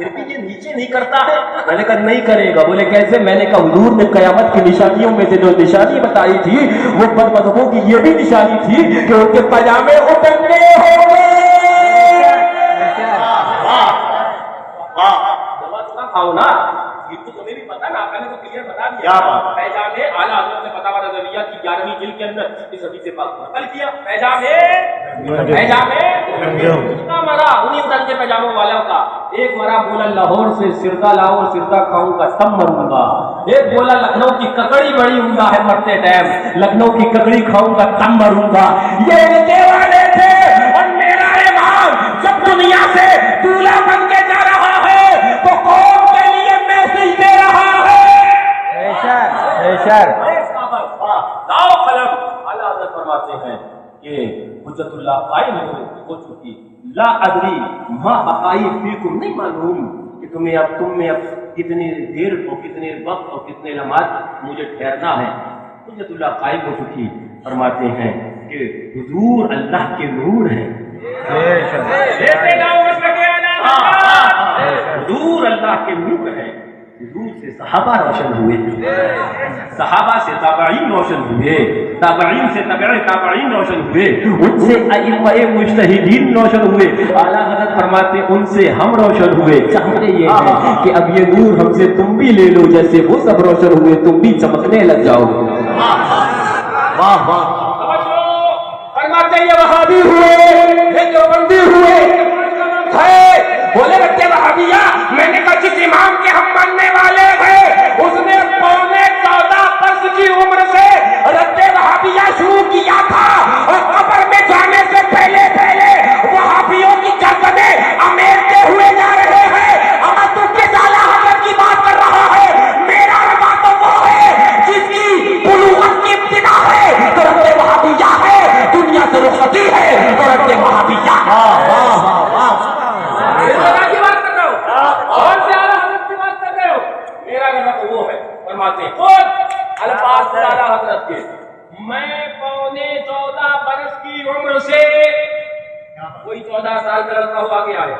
پھر بھی یہ نیچے نہیں کرتا ہے؟ میں نے کہا نہیں کرے گا. بولے کیسے؟ میں نے کہا حضور نے قیامت کی نشانیوں میں سے جو نشانی بتائی تھی وہ بدمذہبوں کی یہ بھی نشانی تھی کہ ان کے پاجامے اترنے ہوں گے. کھاؤ نا، یہ تو تمہیں بھی پتا نا، آپ نے تو کلیئر بتا دیا. پیجامے اعلیٰ حضرت نے فتاوی رضویہ کی 11ویں جلد کے اندر اس حدیث پاک کو نقل کیا. پیجامے کتنا مرا انہیں ادھر کے پیجاموں والوں کا. ایک مرا بولا لاہور سے سردا لاؤ اور سردا کھاؤں گا تب مروں گا. ایک بولا لکھنؤ کی ککڑی بڑی عمدہ ہے مرتے ٹائم، لکھنؤ کی ککڑی کھاؤں گا تب مروں گا. یہ ان کے والے تھے. اور میرا امام جب دنیا سے دولہا بن کے جا رہا ہے تو قوم کے لیے میسج دے رہا ہے. لاؤ قلم. اعلیٰ حضرت فرماتے ہیں کہ حجت اللہ قائم ہو چکی. لا ادری ما بقائی فیکم، نہیں معلوم کہ تم میں اب کتنی دیر اور کتنے وقت اور کتنے لمحات مجھے ٹھہرنا ہے. حجت اللہ قائم ہو چکی. فرماتے ہیں کہ حضور اللہ کے نور ہیں. حضور اللہ کے نور ہیں. حضور سے صحابہ روشن ہوئے، صحابہ سے تابعین روشن ہوئے، تابعین سے تابعین روشن ہوئے، ان سے ائمہ مجتہدین روشن ہوئے. اعلیٰ حضرت فرماتے ان سے ہم روشن ہوئے. چاہتے یہ ہے کہ اب یہ نور ہم سے تم بھی لے لو، جیسے وہ سب روشن ہوئے تم بھی چمکنے لگ جاؤ. واہ واہ. فرماتے یہ وہابی ہوئے، یہ دیوبندی ہوئے. بولے بچے وہابیہ، میں نے کہا جس امام کے ہم ماننے والے ہیں اس نے 14.14 برس کی عمر سے رد وہابیہ شروع کیا تھا، اور قبر میں جانے سے پہلے وہابیوں کی گردنیں امیرتے ہوئے جا رہے ہیں. اگر تم کے اعلیٰ حضرت کی بات کر رہا ہے، میرا ربا تو وہ ہے جس کی بلوغت کی ابتدا ہے تو رد وہابیہ ہے، دنیا سے رخصتی ہے تو رد وہابیہ. الفاظ اعلیٰ حضرت کے، میں 14.14 برس کی عمر سے، کوئی 14 سال کا لڑکا ہو آگے آئے،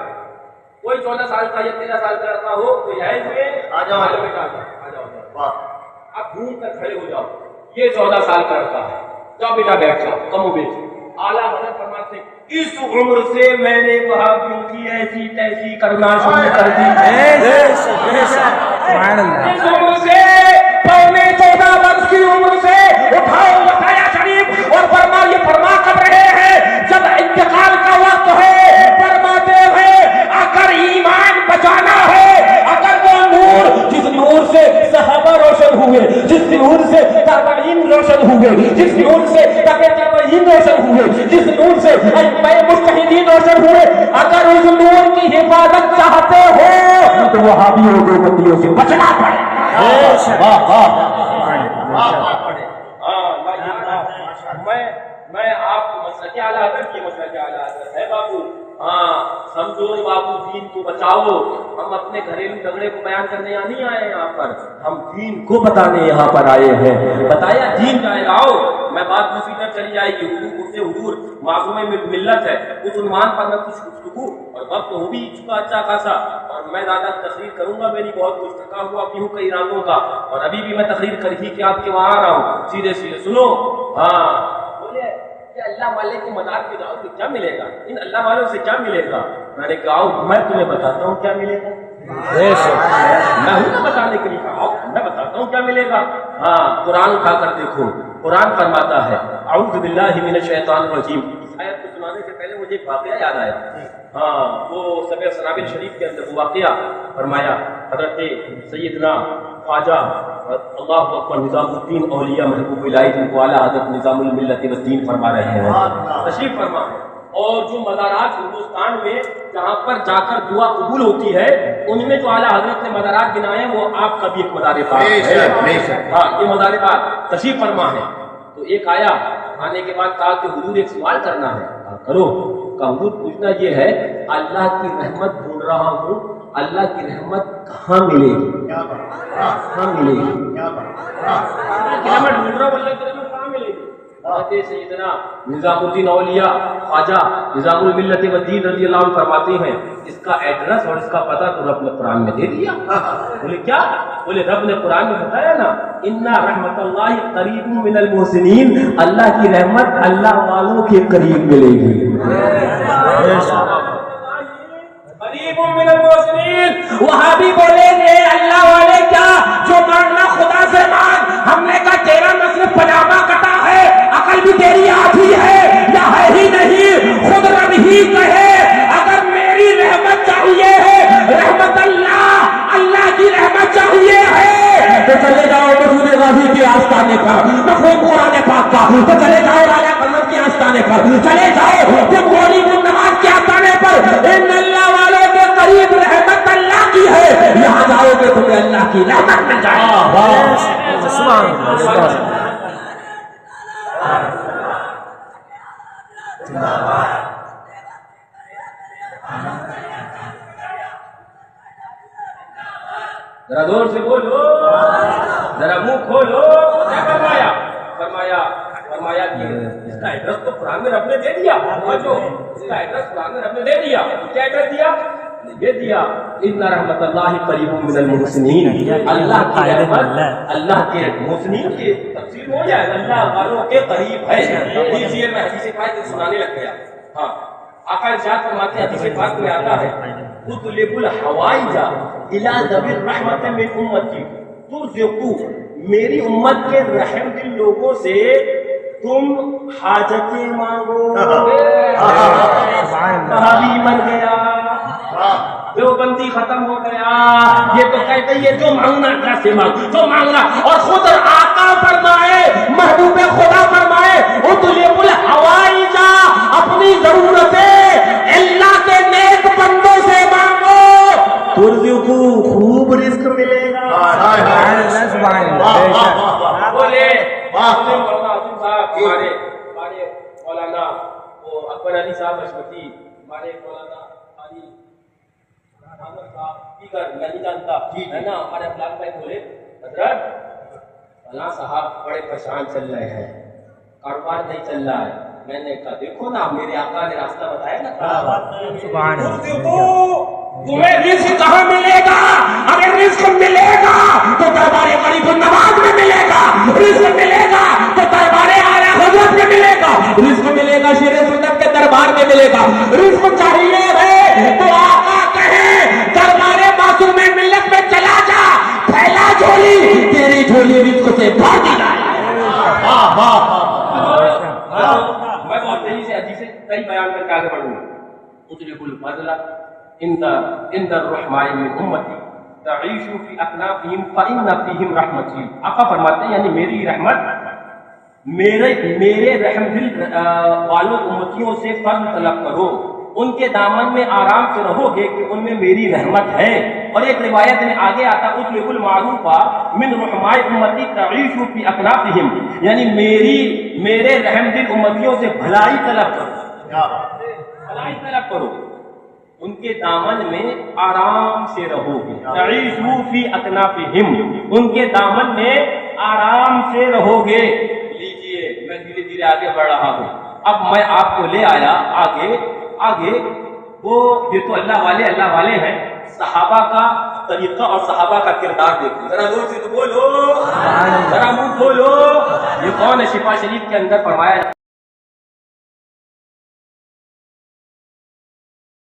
کوئی 14 سال کا یا 13 سال کا لڑکا ہو کوئی آئے ہوئے آ جاؤ بیٹا آ جاؤ. اب گھوم کر کھڑے ہو جاؤ. یہ 14 سال کا لڑکا ہے، جاؤ بیٹا بیٹھ جاؤ کم و بیش. اعلیٰ حضرت فرماتے ہیں اس عمر سے میں نے وہابیوں کی ایسی تیسی کرنا شروع کر دی. اس عمر سے 14.14 برس کی عمر سے اٹھاؤ بتایا شریف اور فرما کر رہے ہیں جب انتقال کا وقت ہے. فرماتے ہیں اگر ایمان بچانا ہے، اگر وہ نور جس نور سے صحابہ روشن ہوئے، جس نور سے تابعین روشن ہوئے، جس نور سے تابعین روشن ہوئے، جس نور سے مجتہدین روشن ہوئے، اگر اس نور کی حفاظت چاہتے ہو تو وہابیوں دیوبندیوں سے بچنا پڑے. میں آپ کو مسئلہ کیا اعلیٰ حضرت کی مسئلہ کیا اعلیٰ حضرت ہے بابو. ہاں سمجھو بابو، دین کو بچاؤ. ہم اپنے گھریلو جھگڑے کو بیان کرنے یہاں نہیں آئے، یہاں پر ہم دین کو بتانے یہاں پر آئے ہیں. بتایا دین جائے آؤ. میں بات دوسری طرف چلی جائے گی. حضور معصوم ملت ہے، اس عنوان پر میں کچھ گفتگو، اور وقت ہو بھی چکا اچھا خاصا، اور میں زیادہ تقریر کروں گا، میری بہت کچھ تھکا ہوا بھی ہوں کئی راتوں کا، اور ابھی بھی میں تقریر کر ہی کہ آپ کے وہاں آ رہا ہوں. سیدھے سنو. ہاں بولے کہ اللہ والے کے مدار پہ جاؤ تو کیا ملے گا؟ ان اللہ والوں سے کیا ملے گا؟ میں نے کہا میں تمہیں بتاتا ہوں کیا ملے گا. میں ہوں نا بتانے کے لیے، کہا میں بتاتا ہوں کیا ملے گا. ہاں قرآن اٹھا کر دیکھو. قرآن فرماتا ہے اعوذ باللہ من الشیطان الرجیم. اس آیت کو سنانے سے پہلے مجھے ایک واقعہ یاد آیا. ہاں وہ سبع سنابل شریف کے اندر وہ واقعہ فرمایا. حضرت سیدنا خواجہ اللہ اکبر نظام الدین اولیاء محبوب الہی جن کو اعلیٰ حضرت نظام الملت والدین فرما رہے ہیں، تشریف فرما. اور جو مزارات ہندوستان میں جہاں پر جا کر دعا قبول ہوتی ہے، ان میں جو اعلیٰ حضرت نے مزارات بنائے ہیں وہ آپ کا بھی ایک مزار پاک ہے. ہاں یہ مزار پاک تشریف فرما ہے. تو ایک آیا، آنے کے بعد کہا کہ حضور ایک سوال کرنا ہے. کرو. کہا حضور پوچھنا یہ ہے اللہ کی رحمت ڈھونڈ رہا ہوں، اللہ کی رحمت کہاں ملے گی؟ کہاں ملے گی؟ رحمت ڈھونڈ رہا ہوں، اللہ کی رحمت کہاں ملے گی؟ سیدنا نظام الدین اولیاء خواجہ نظام الملت والدین رضی اللہ عنہ فرماتے ہیں اس کا ایڈریس اور اس کا پتہ تو رب نے قرآن میں دے دیا. بولے کیا؟ بولے رب نے قرآن میں بتایا نا انا رحمت اللہ قریب من المحسنین، اللہ کی رحمت اللہ والوں کے قریب ملے گی. قریب من المحسنین. وہاں بھی بولیں گے اللہ والے کیا جو مانگنا خدا سے مانگ. ہم نے کہا تیرا نصف پجامہ کٹا ہے، عقل بھی تیری آدھی ہے یا ہے ہی نہیں. خود رب ہی کہے اگر میری رحمت چاہیے ہے، رحمت اللہ، اللہ کی رحمت چاہیے ہے تو چلے جاؤ مسعود غازی کے آستانے پر، مخدوم قرآن پاک کا، تو چلے جاؤ راجہ قلم کے آستانے پر، چلے جاؤ جب مولی بن نواز کے آستانے پر ان اللہ والوں کے قریب رحمت اللہ کی ہے، یہاں جاؤ گے تمہیں اللہ کی رحمت مل جائے. ذرا زور سے بولو، ذرا منہ کھولو. کیا فرمایا؟ فرمایا کہ اس کا ایڈریس تو قرآن میں رب نے دے دیا. اس کا ایڈریس قرآن میں رب نے دے دیا. کیا ایڈریس دیا؟ یہ دیا ان رحمت اللہ قریب من المحسنین. اللہ کی رحمت اللہ کے محسنین کی تفسیر ہو جائے اللہ والوں کے قریب ہے. لیجیے میں حدیث پاک سنانے لگ گیا. ہاں آقا ارشاد فرماتے ہیں حدیث پاک میں آتا ہے اطلب الحوائج الی ذوی الرحمت من امتی ترزقو، میری امت کے رحم دل لوگوں سے تم حاجتیں مانگو. صحابی مر گیا، دیوبندی ختم ہو گیا. یہ تو کہتے ہیں جو مانگنا اللہ سے مانگ، جو مانگنا. اور خود آقا فرمائے، محبوب خدا فرمائے اطلب الحوائج، اپنی ضرورتیں اللہ کے نیک بندوں سے مانگو ترزقو، خوب رزق ملے گا. بولے ہمارے مولانا وہ اکبر علی صاحب اشمتی، ہمارے مولانا علی صاحب نہیں جانتا ہے نا، ہمارے افلاق بھائی بولے حضرت فلاں صاحب بڑے پریشان چل رہے ہیں، کاروبار نہیں چل رہا ہے. میں نے کہا دیکھو نا میرے آقا نے راستہ بتایا نا، تمہیں رزق کہاں ملے گا؟ اگر رزق ملے گا تو دربار غریب النواز میں ملے گا، رزق ملے گا تو دربار اعلیٰ حضرت میں ملے گا، رزق ملے گا شیر سنت کے دربار میں ملے گا. رزق چاہیے ہے تو آقا کہے دربار معصوم ملت میں چلا جا، پھیلا جھولی، تیری جھولی رزق سے بھر دی جائے. میں بہت تیزی سے حدیث صحیح بیان کر کے آگے بڑھوں گا. اطلب الفضل عند الرحماء من امتی تعیش فی اکنافہم فإن فیہم رحمتی. آقا فرماتے ہیں یعنی میری رحمت، میرے رحم دل والوں امتیوں سے فضل طلب کرو، ان کے دامن میں آرام سے رہو گے کہ ان میں میری رحمت ہے. اور ایک روایت میں آگے آتا اطلب المعروف من رحماء امتی تعیش فی اکنافہم، یعنی میرے رحم دل امتیوں سے بھلائی طلب کرو، بھلائی طلب کرو، ان کے دامن میں آرام سے رہو گے. تعیشوا فی اکنافہم، ان کے دامن میں آرام سے رہو گے. لیجئے میں دھیرے دھیرے آگے بڑھ رہا ہوں. اب میں آپ کو لے آیا آگے وہ یہ تو اللہ والے ہیں. صحابہ کا طریقہ اور صحابہ کا کردار دیکھو. ذرا زور سے تو بولو، ذرا منہ کھولو. یہ کون ہے؟ شفا شریف کے اندر فرمایا